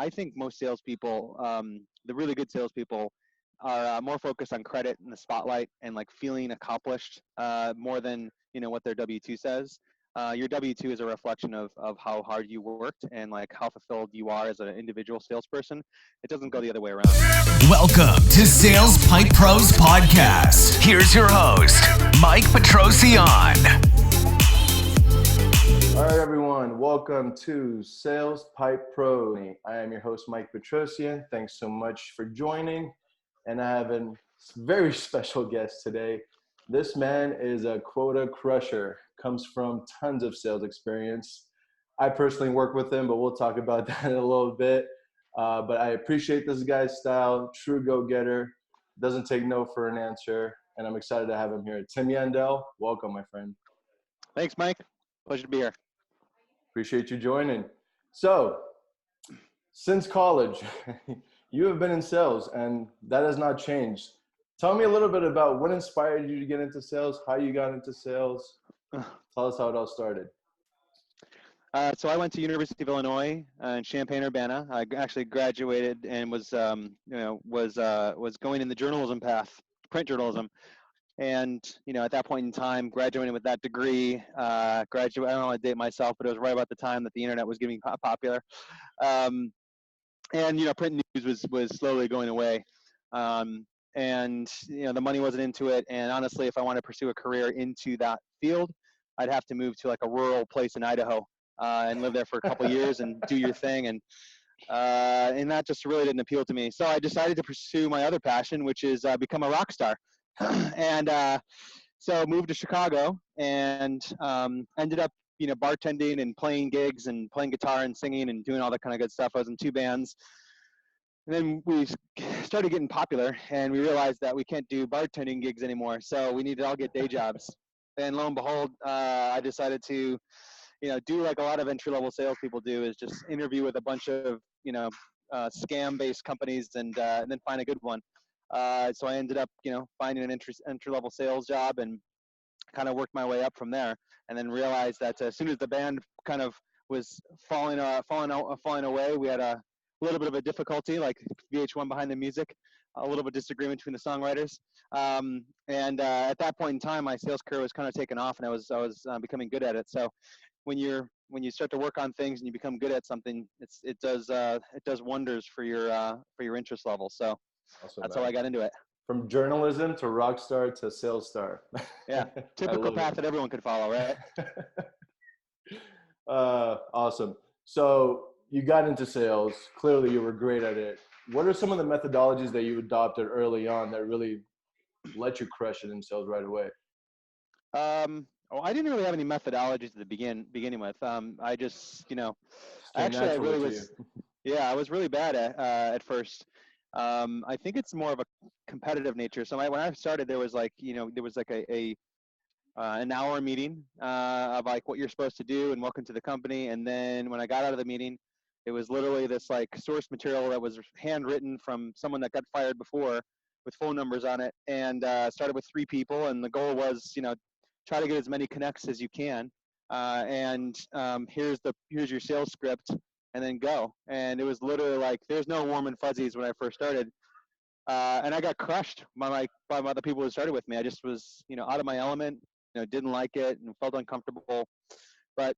I think most salespeople, the really good salespeople, are more focused on credit and the spotlight and like feeling accomplished more than what their W-2 says. Your W-2 is a reflection of how hard you worked and like how fulfilled you are as an individual salesperson. It doesn't go the other way around. Welcome to Sales Pipe Pros Podcast. Here's your host, Mike Petrosyan. All right, everyone. Welcome to Sales Pipe Pro. I am your host, Mike Petrosyan. Thanks so much for joining. And I have a very special guest today. This man is a quota crusher, comes from tons of sales experience. I personally work with him, but we'll talk about that in a little bit. But I appreciate this guy's style, true go-getter, doesn't take no for an answer. And I'm excited to have him here. Tim Yandel, welcome, my friend. Thanks, Mike. Pleasure to be here. Appreciate you joining. So, since college, you have been in sales, and that has not changed. Tell me a little bit about what inspired you to get into sales, how you got into sales. Tell us how it all started. So I went to University of Illinois in Champaign-Urbana. I actually graduated and was going in the journalism path, print journalism. And, at that point in time, graduating with that degree, I don't want to date myself, but it was right about the time that the internet was getting popular. And, print news was slowly going away. And, the money wasn't into it. And honestly, if I wanted to pursue a career into that field, I'd have to move to like a rural place in Idaho and live there for a couple of years and do your thing. And that just really didn't appeal to me. So I decided to pursue my other passion, which is become a rock star. And so moved to Chicago and ended up, bartending and playing gigs and playing guitar and singing and doing all that kind of good stuff. I was in 2 bands. And then we started getting popular and we realized that we can't do bartending gigs anymore. So we need to all get day jobs. And lo and behold, I decided to, do like a lot of entry-level salespeople do, is just interview with a bunch of, scam-based companies and then find a good one. So I ended up, finding an entry-level sales job and kind of worked my way up from there. And then realized that as soon as the band kind of was falling away, we had a little bit of a difficulty, like VH1 behind the music, a little bit of disagreement between the songwriters. And at that point in time, my sales career was kind of taken off, and I was becoming good at it. So when you start to work on things and you become good at something, it does wonders for your interest level. So Awesome, that's man. how I got into it. From journalism to rock star to sales star. Yeah, typical path that everyone could follow, right? Awesome. So you got into sales. Clearly, you were great at it. What are some of the methodologies that you adopted early on that really let you crush it in sales right away? I didn't really have any methodologies at the beginning with. I just, Actually, I really was. Yeah, I was really bad at first. I think it's more of a competitive nature. So when I started, there was like an hour meeting of like what you're supposed to do and welcome to the company. And then when I got out of the meeting, it was literally this like source material that was handwritten from someone that got fired before with phone numbers on it, and started with 3 people. And the goal was, try to get as many connects as you can. And here's your sales script, and then go. And it was literally like, there's no warm and fuzzies when I first started. And I got crushed by the people who started with me. I just was, out of my element, didn't like it and felt uncomfortable. But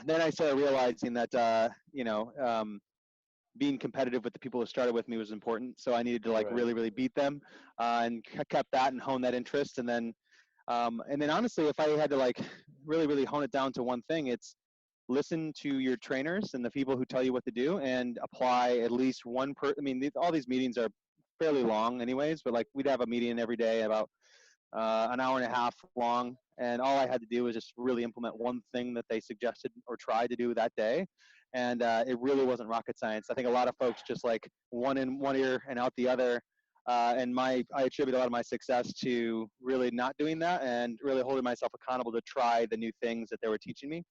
then I started realizing that, being competitive with the people who started with me was important. So I needed to like really, really beat them, and kept that and hone that interest. And then honestly, if I had to like really, really hone it down to one thing, it's listen to your trainers and the people who tell you what to do, and apply at least one all these meetings are fairly long anyways, but like we'd have a meeting every day about an hour and a half long. And all I had to do was just really implement one thing that they suggested or tried to do that day. And it really wasn't rocket science. I think a lot of folks just like one in one ear and out the other. And I attribute a lot of my success to really not doing that and really holding myself accountable to try the new things that they were teaching me.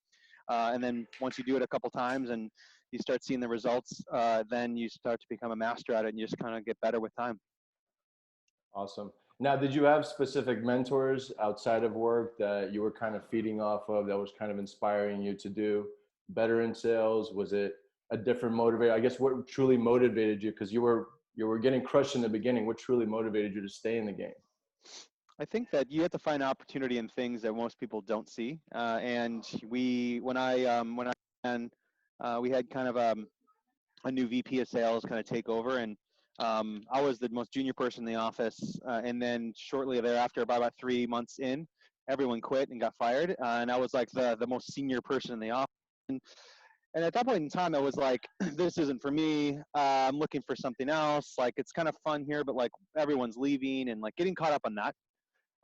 And then once you do it a couple times and you start seeing the results, then you start to become a master at it, and you just kind of get better with time. Awesome. Now, did you have specific mentors outside of work that you were kind of feeding off of, that was kind of inspiring you to do better in sales? Was it a different motivator? I guess what truly motivated you? Because you were getting crushed in the beginning. What truly motivated you to stay in the game? I think that you have to find opportunity in things that most people don't see. And we had kind of a new VP of sales kind of take over, and I was the most junior person in the office. And then shortly thereafter, about 3 months in, everyone quit and got fired, and I was like the most senior person in the office. And at that point in time, I was like, this isn't for me. I'm looking for something else. Like, it's kind of fun here, but like everyone's leaving, and like getting caught up on that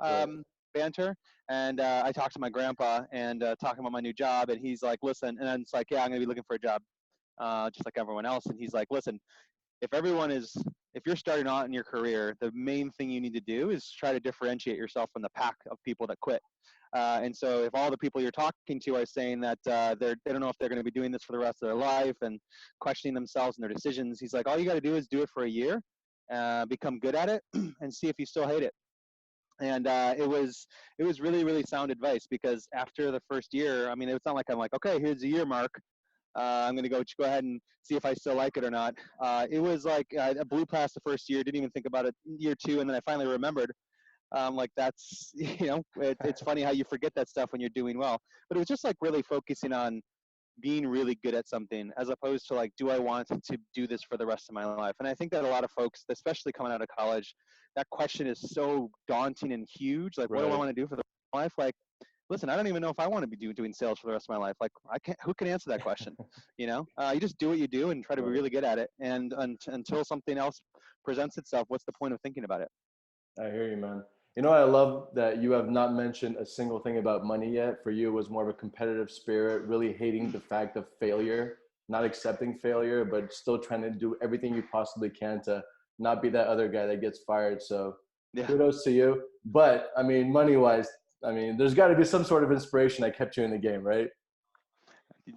Right. banter. And I talked to my grandpa and talking about my new job, and he's like, listen, and I'm just like, yeah, I'm gonna be looking for a job, just like everyone else. And he's like, listen, if you're starting out in your career, the main thing you need to do is try to differentiate yourself from the pack of people that quit. And so if all the people you're talking to are saying that they don't know if they're going to be doing this for the rest of their life and questioning themselves and their decisions, he's like, all you got to do is do it for a year, become good at it, and see if you still hate it. And it was really, really sound advice, because after the first year, I mean, it's not like I'm like, okay, here's the year mark. I'm going to go ahead and see if I still like it or not. It was like I blew past the first year, didn't even think about it year two, and then I finally remembered. Like that's, it's funny how you forget that stuff when you're doing well. But it was just like really focusing on being really good at something, as opposed to like, do I want to do this for the rest of my life? And I think that a lot of folks, especially coming out of college, that question is so daunting and huge. Like, what do I Right. want to do for the rest of my life? Like, listen, I don't even know if I want to be doing sales for the rest of my life. Like, I can't. Who can answer that question? You just do what you do and try to be Right. really good at it. And until something else presents itself, what's the point of thinking about it? I hear you, man. I love that you have not mentioned a single thing about money yet. For you, it was more of a competitive spirit, really hating the fact of failure, not accepting failure, but still trying to do everything you possibly can to not be that other guy that gets fired. So Yeah. kudos to you. But I mean, money wise, I mean, there's got to be some sort of inspiration that kept you in the game, right?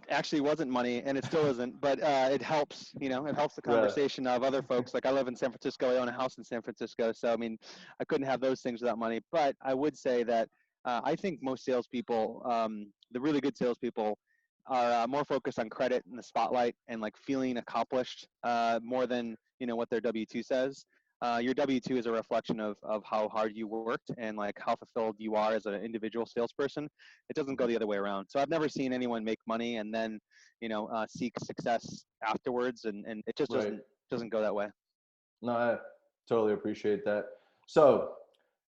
Actually wasn't money, and it still isn't, but it helps. It helps the Right. conversation of other folks. Like, I live in San Francisco, I own a house in San Francisco, so I mean, I couldn't have those things without money. But I would say that I think most salespeople, the really good salespeople, are more focused on credit and the spotlight and like feeling accomplished, more than what their W-2 says. Your W-2 is a reflection of how hard you worked and like how fulfilled you are as an individual salesperson. It doesn't go the other way around. So I've never seen anyone make money and then seek success afterwards, and it just Right. doesn't go that way. No, I totally appreciate that. So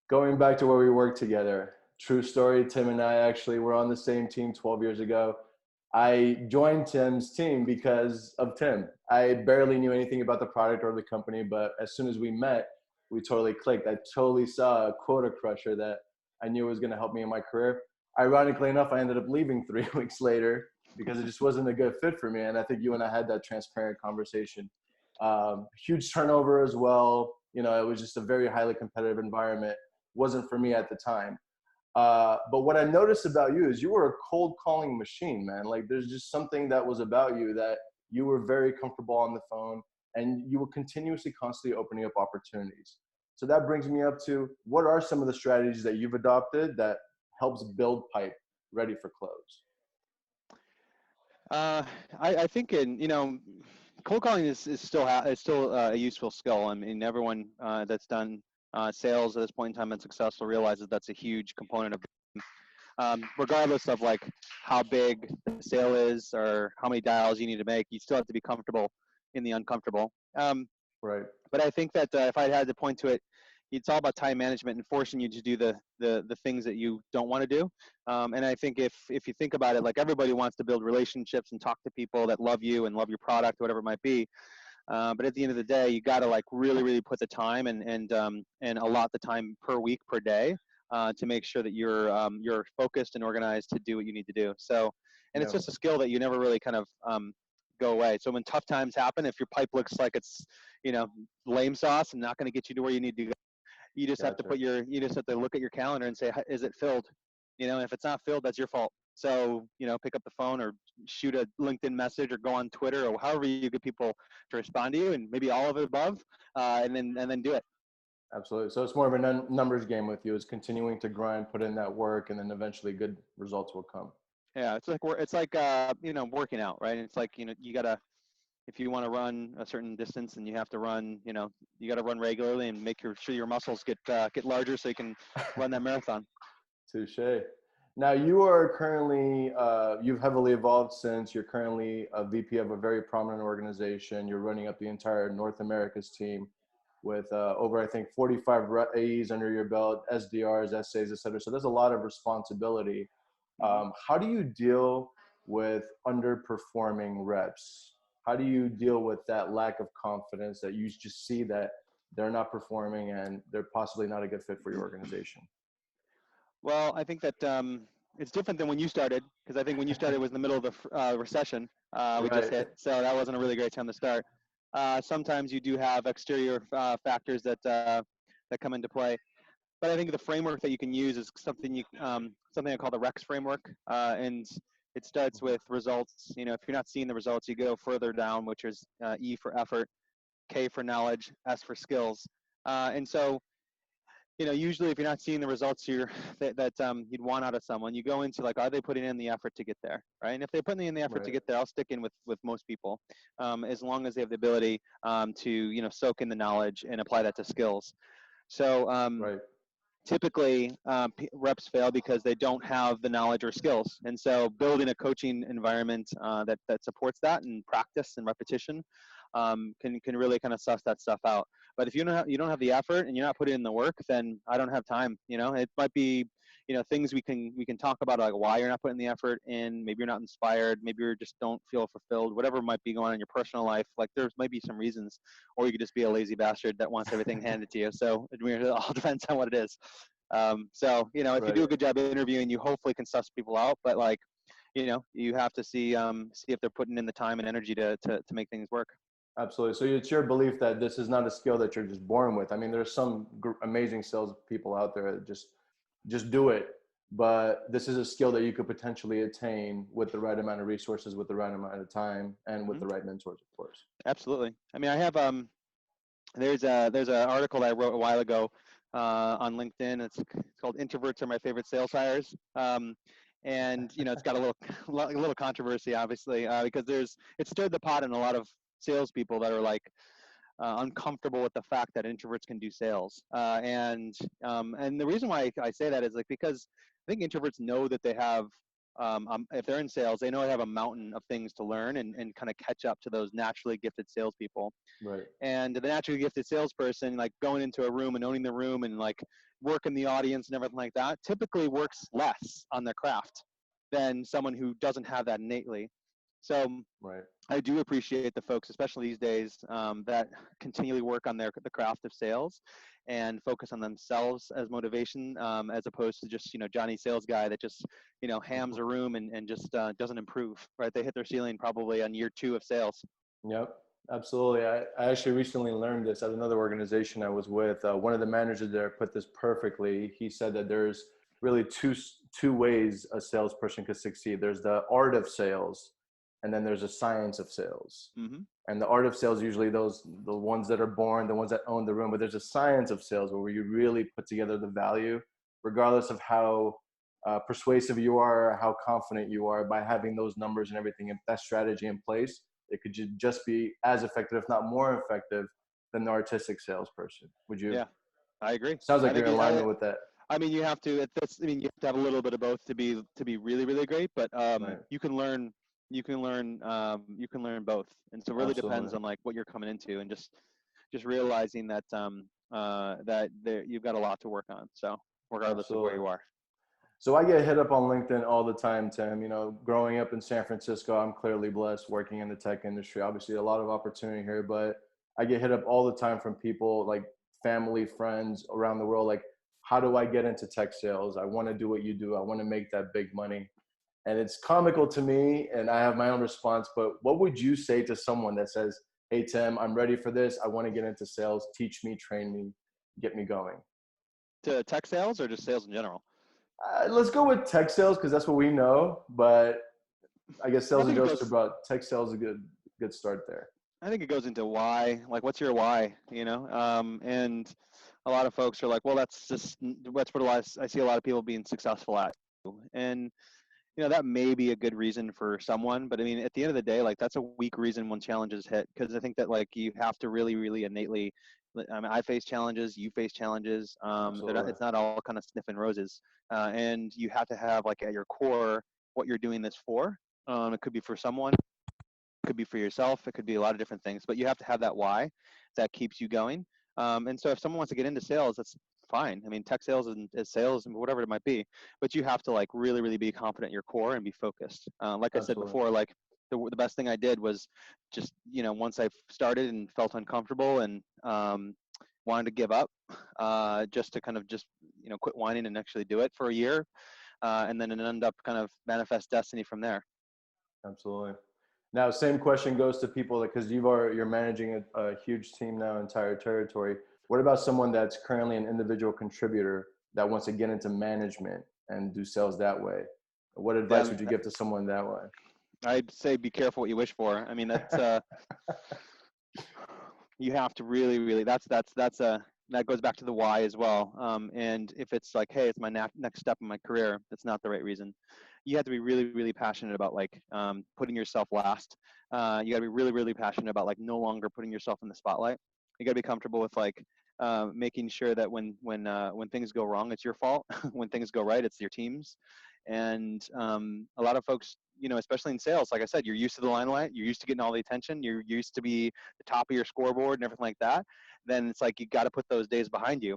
going back to where we worked together, true story, Tim and I actually were on the same team 12 years ago. I joined Tim's team because of Tim. I barely knew anything about the product or the company, but as soon as we met, we totally clicked. I totally saw a quota crusher that I knew was going to help me in my career. Ironically enough, I ended up leaving 3 weeks later because it just wasn't a good fit for me. And I think you and I had that transparent conversation. Huge turnover as well. It was just a very highly competitive environment. Wasn't for me at the time. But what I noticed about you is you were a cold calling machine, man. Like, there's just something that was about you that you were very comfortable on the phone, and you were continuously, constantly opening up opportunities. So that brings me up to, what are some of the strategies that you've adopted that helps build pipe ready for close? I think cold calling is still a useful skill. I mean, everyone that's done sales at this point in time and successful realizes that's a huge component of regardless of like how big the sale is or how many dials you need to make. You still have to be comfortable in the uncomfortable. Right. But I think that if I had to point to it, it's all about time management and forcing you to do the things that you don't want to do. And I think if you think about it, like, everybody wants to build relationships and talk to people that love you and love your product, whatever it might be. But at the end of the day, you got to like really, really put the time and allot the time per week, per day, to make sure that you're focused and organized to do what you need to do. So, and it's Yeah. just a skill that you never really kind of go away. So when tough times happen, if your pipe looks like it's lame sauce and not going to get you to where you need to go, you just have to Gotcha. you just have to look at your calendar and say, is it filled? If it's not filled, that's your fault. So, pick up the phone or shoot a LinkedIn message or go on Twitter or however you get people to respond to you, and maybe all of it above, and then do it. Absolutely. So it's more of a numbers game with you. It's continuing to grind, put in that work, and then eventually good results will come. Yeah, it's like working out, right? It's like you gotta if you want to run a certain distance, and you have to run, you got to run regularly and make sure your muscles get larger so you can run that marathon. Touche. Now you are currently, you've heavily evolved since you're currently a VP of a very prominent organization. You're running up the entire North America's team with over, I think, 45 AEs under your belt, SDRs, SAs, et cetera. So there's a lot of responsibility. How do you deal with underperforming reps? How do you deal with that lack of confidence that you just see that they're not performing and they're possibly not a good fit for your organization? Well, I think that it's different than when you started, because I think when you started was in the middle of the recession we just hit, so that wasn't a really great time to start. Sometimes you do have exterior factors that come into play, but I think the framework that you can use is something I call the R.E.K.S framework, and it starts with results. If you're not seeing the results, you go further down, which is E for effort, K for knowledge, S for skills, and so. Usually if you're not seeing the results that you'd want out of someone, you go into like, are they putting in the effort to get there, right? And if they're putting in the effort to get there, I'll stick in with most people, as long as they have the ability to soak in the knowledge and apply that to skills. So typically reps fail because they don't have the knowledge or skills, and so building a coaching environment that supports that and practice and repetition can really kind of suss that stuff out. But if you don't have the effort and you're not putting in the work, then I don't have time. It might be things we can talk about, like why you're not putting the effort in. Maybe you're not inspired. Maybe you just don't feel fulfilled. Whatever might be going on in your personal life, like there might be some reasons, or you could just be a lazy bastard that wants everything handed to you. So it all depends on what it is. So if you do a good job interviewing, you hopefully can suss people out. But like you have to see if they're putting in the time and energy to make things work. Absolutely. So it's your belief that this is not a skill that you're just born with. I mean, there's some amazing sales people out there that just do it, but this is a skill that you could potentially attain with the right amount of resources, with the right amount of time, and with the right mentors, of course. Absolutely. I mean, I have there's an article that I wrote a while ago on LinkedIn. It's called "Introverts Are My Favorite Sales Hires." And it's got a little controversy, obviously, because it stirred the pot in a lot of salespeople that are like uncomfortable with the fact that introverts can do sales. And the reason why I say that is like because I think introverts know that they have, if they're in sales, they know they have a mountain of things to learn and kind of catch up to those naturally gifted salespeople. Right. And the naturally gifted salesperson, like going into a room and owning the room and like working the audience and everything like that, typically works less on their craft than someone who doesn't have that innately. So I do appreciate the folks, especially these days, that continually work on the craft of sales and focus on themselves as motivation, as opposed to just Johnny sales guy that just hams a room and just doesn't improve. Right? They hit their ceiling probably on year 2 of sales. Yep, absolutely. I actually recently learned this at another organization I was with. One of the managers there put this perfectly. He said that there's really two ways a salesperson could succeed. There's the art of sales, and then there's a science of sales. And the art of sales, usually the ones that are born, the ones that own the room, but there's a science of sales where you really put together the value, regardless of how persuasive you are, how confident you are. By having those numbers and everything, and that strategy in place, it could just be as effective, if not more effective, than the artistic salesperson. Would you? Yeah, I agree. Sounds like you're in alignment with that. I mean, you have to. You have to have a little bit of both to be really, really great. But you can learn. You can learn both, and so it really depends on like what you're coming into, and just realizing that you've got a lot to work on. So regardless of where you are. So I get hit up on LinkedIn all the time, Tim. Growing up in San Francisco, I'm clearly blessed working in the tech industry. Obviously, a lot of opportunity here, but I get hit up all the time from people like family, friends around the world. Like, how do I get into tech sales? I want to do what you do. I want to make that big money. And it's comical to me, and I have my own response, but what would you say to someone that says, hey, Tim, I'm ready for this. I want to get into sales. Teach me, train me, get me going. To tech sales or just sales in general? Let's go with tech sales because that's what we know, but I guess sales and jokes are broad. Tech sales is a good start there. I think it goes into why, like what's your why, and a lot of folks are like, well, that's what I see a lot of people being successful at. And that may be a good reason for someone, but I mean, at the end of the day, like that's a weak reason when challenges hit, because I think that like you have to really, really innately. I mean, I face challenges, you face challenges. Absolutely. It's not all kind of sniffing roses, and you have to have like at your core what you're doing this for. It could be for someone, it could be for yourself, it could be a lot of different things, but you have to have that why that keeps you going. And so if someone wants to get into sales, that's fine. I mean, tech sales and sales and whatever it might be, but you have to like really, really be confident in your core and be focused. Like I said Absolutely. before, like the best thing I did was just, once I started and felt uncomfortable and wanted to give up, just to kind of just, quit whining and actually do it for a year. And then it ended up kind of manifest destiny from there. Absolutely. Now, same question goes to people because you're managing a huge team now, entire territory. What about someone that's currently an individual contributor that wants to get into management and do sales that way? What advice would you give to someone that way? I'd say be careful what you wish for. I mean, that's you have to really, really. That goes back to the why as well. And if it's like, hey, it's my next step in my career, that's not the right reason. You have to be really, really passionate about like putting yourself last. You got to be really, really passionate about like no longer putting yourself in the spotlight. You got to be comfortable with like making sure that when things go wrong, it's your fault. When things go right, it's your team's. And a lot of folks, especially in sales, like I said, you're used to the limelight, you're used to getting all the attention, you're used to be the top of your scoreboard and everything like that. Then it's like you got to put those days behind you,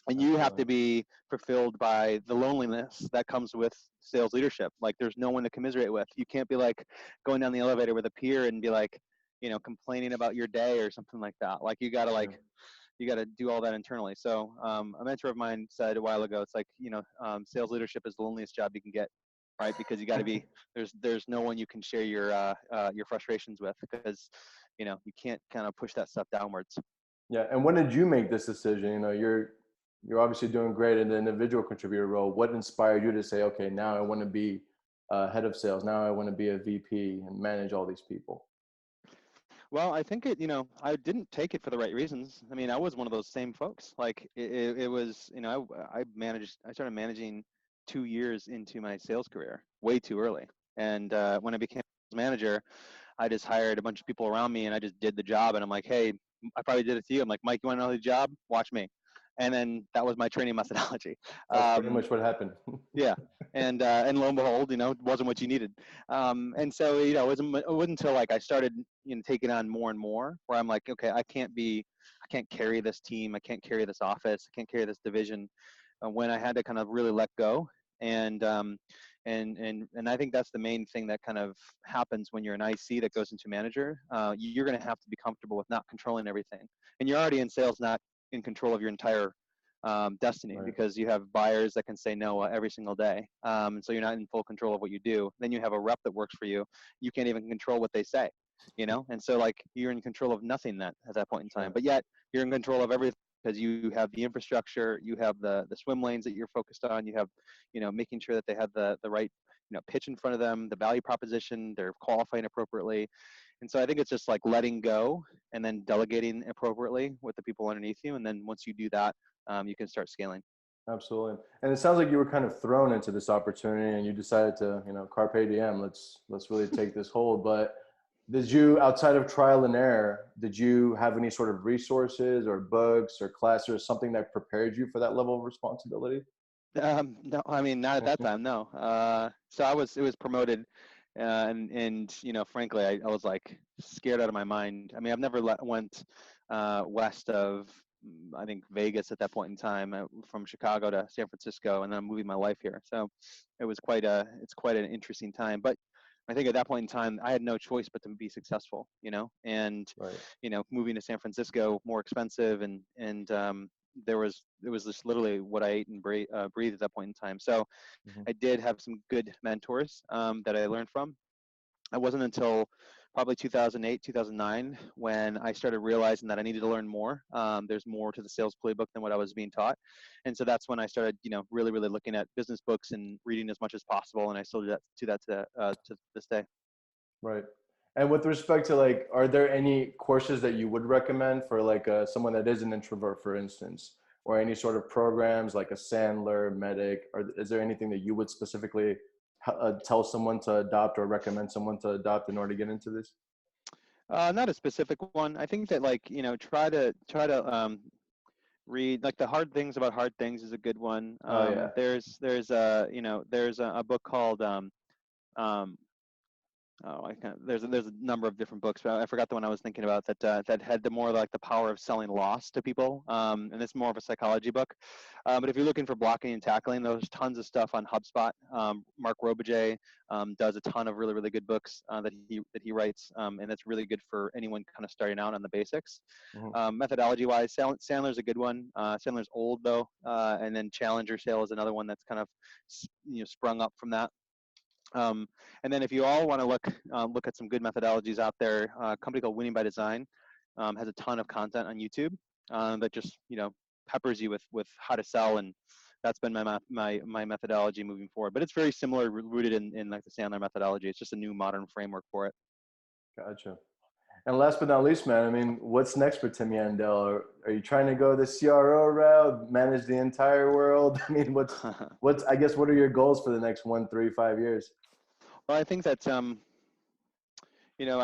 and you have to be fulfilled by the loneliness that comes with sales leadership. Like there's no one to commiserate with. You can't be like going down the elevator with a peer and be like, complaining about your day or something like that. Like you got to like you got to do all that internally. So a mentor of mine said a while ago, it's like, sales leadership is the loneliest job you can get, right? Because you got to be, there's no one you can share your frustrations with, because, you can't kind of push that stuff downwards. Yeah. And when did you make this decision? You're obviously doing great in the individual contributor role. What inspired you to say, okay, now I want to be head of sales. Now I want to be a VP and manage all these people? Well, I think I didn't take it for the right reasons. I mean, I was one of those same folks. Like it was, I started managing 2 years into my sales career, way too early. And when I became a manager, I just hired a bunch of people around me and I just did the job. And I'm like, hey, I probably did it to you. I'm like, Mike, you want to know the job? Watch me. And then that was my training methodology. That's pretty much what happened. Yeah. And lo and behold, it wasn't what you needed. And so, it wasn't until like I started, taking on more and more where I'm like, okay, I can't carry this team. I can't carry this office. I can't carry this division, when I had to kind of really let go. And I think that's the main thing that kind of happens when you're an IC that goes into manager. You're going to have to be comfortable with not controlling everything. And you're already in sales, not in control of your entire destiny, Right. because you have buyers that can say no every single day. And so you're not in full control of what you do. Then you have a rep that works for you. You can't even control what they say, and so like you're in control of nothing at that point in time, Right. but yet you're in control of everything, because you have the infrastructure, you have the swim lanes that you're focused on, you have, making sure that they have the right, pitch in front of them, the value proposition, they're qualifying appropriately. And so I think it's just like letting go and then delegating appropriately with the people underneath you. And then once you do that, you can start scaling. Absolutely. And it sounds like you were kind of thrown into this opportunity and you decided to, carpe diem, let's really take this hold. But did you, outside of trial and error, did you have any sort of resources or books or classes or something that prepared you for that level of responsibility? No, I mean, not at that time, no. So it was promoted, and frankly, I was like scared out of my mind. I mean, I've never went west of, I think, Vegas at that point in time, from Chicago to San Francisco, and then I'm moving my life here. So it's quite an interesting time. But I think at that point in time, I had no choice but to be successful, and, Right. moving to San Francisco, more expensive, and it was just literally what I ate and breathed at that point in time. So Mhm. I did have some good mentors that I learned from. It wasn't until probably 2008, 2009 when I started realizing that I needed to learn more. There's more to the sales playbook than what I was being taught. And so that's when I started, really, really looking at business books and reading as much as possible. And I still do that to this day. Right. And with respect to like, are there any courses that you would recommend for like someone that is an introvert, for instance, or any sort of programs like a Sandler, Medic, or is there anything that you would specifically tell someone to adopt or recommend someone to adopt in order to get into this? Not a specific one. I think that try to read, like, The Hard Things About Hard Things is a good one. Oh yeah. There's a book called um, there's a number of different books, but I forgot the one I was thinking about that had the more like the power of selling loss to people. And it's more of a psychology book. But if you're looking for blocking and tackling, there's tons of stuff on HubSpot. Mark Robiget does a ton of really, really good books that he writes, and that's really good for anyone kind of starting out on the basics. Mm-hmm. Methodology-wise, Sandler's a good one. Sandler's old though, and then Challenger Sale is another one that's kind of sprung up from that. And then if you all want to look at some good methodologies out there, a company called Winning by Design has a ton of content on YouTube that just peppers you with how to sell, and that's been my methodology moving forward. But it's very similar, rooted in like the Sandler methodology. It's just a new modern framework for it. Gotcha. And last but not least, man, I mean, what's next for Tim Yandel? Are you trying to go the CRO route, manage the entire world? I mean, what are your goals for the next 1, 3, 5 years? Well, I think that I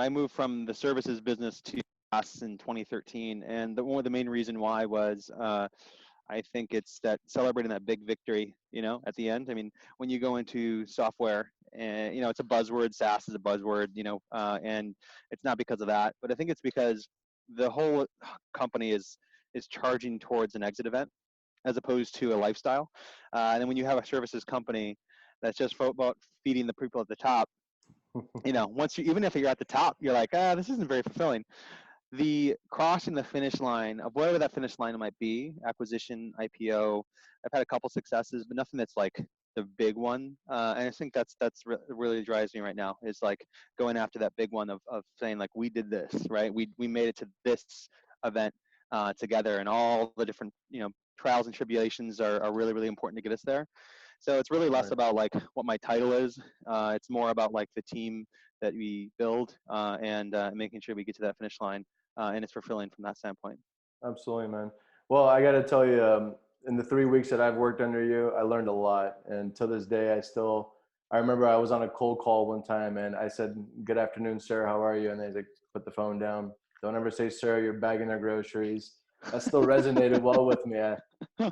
moved from the services business to SaaS in 2013, and the main reason why was I think it's that celebrating that big victory, at the end. I mean, when you go into software, and it's a buzzword, SaaS is a buzzword, and it's not because of that, but I think it's because the whole company is charging towards an exit event as opposed to a lifestyle. And then when you have a services company that's just about feeding the people at the top, even if you're at the top, you're like, this isn't very fulfilling. The crossing the finish line of whatever that finish line might be, acquisition, IPO, I've had a couple successes, but nothing that's like the big one. And I think that's really drives me right now, is like going after that big one of saying, like, we did this, right? We made it to this event together, and all the different, trials and tribulations are really, really important to get us there. So it's really less about like what my title is. It's more about like the team that we build and making sure we get to that finish line. And it's fulfilling from that standpoint. Absolutely, man. Well, I got to tell you, in the 3 weeks that I've worked under you, I learned a lot. And to this day, I remember I was on a cold call one time and I said, "Good afternoon, sir. How are you?" And they like, "Put the phone down. Don't ever say, sir, you're bagging our groceries." That still resonated well with me. I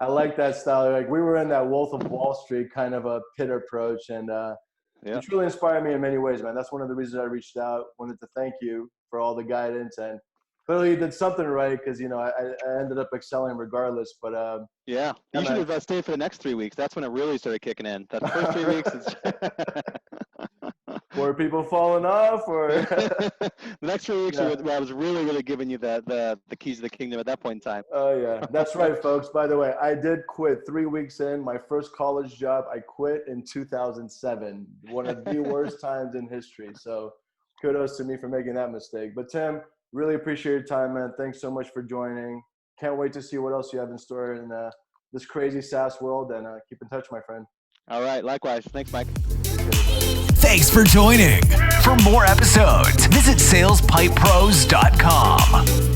like that style. Like, we were in that Wolf of Wall Street kind of a pit approach, and it's really inspired me in many ways, man. That's one of the reasons I reached out. Wanted to thank you for all the guidance, and clearly you did something right, because I ended up excelling regardless. But you should have stayed for the next 3 weeks. That's when it really started kicking in. That first 3 weeks is were people falling off, or the next 3 weeks where I was really, really giving you the keys to the kingdom at that point in time. Oh yeah, that's right, folks. By the way, I did quit 3 weeks in. My first college job, I quit in 2007. One of the worst times in history. So kudos to me for making that mistake. But Tim, really appreciate your time, man. Thanks so much for joining. Can't wait to see what else you have in store in this crazy SaaS world, and keep in touch, my friend. All right, likewise. Thanks, Mike. Thanks for joining. For more episodes, visit salespipepros.com.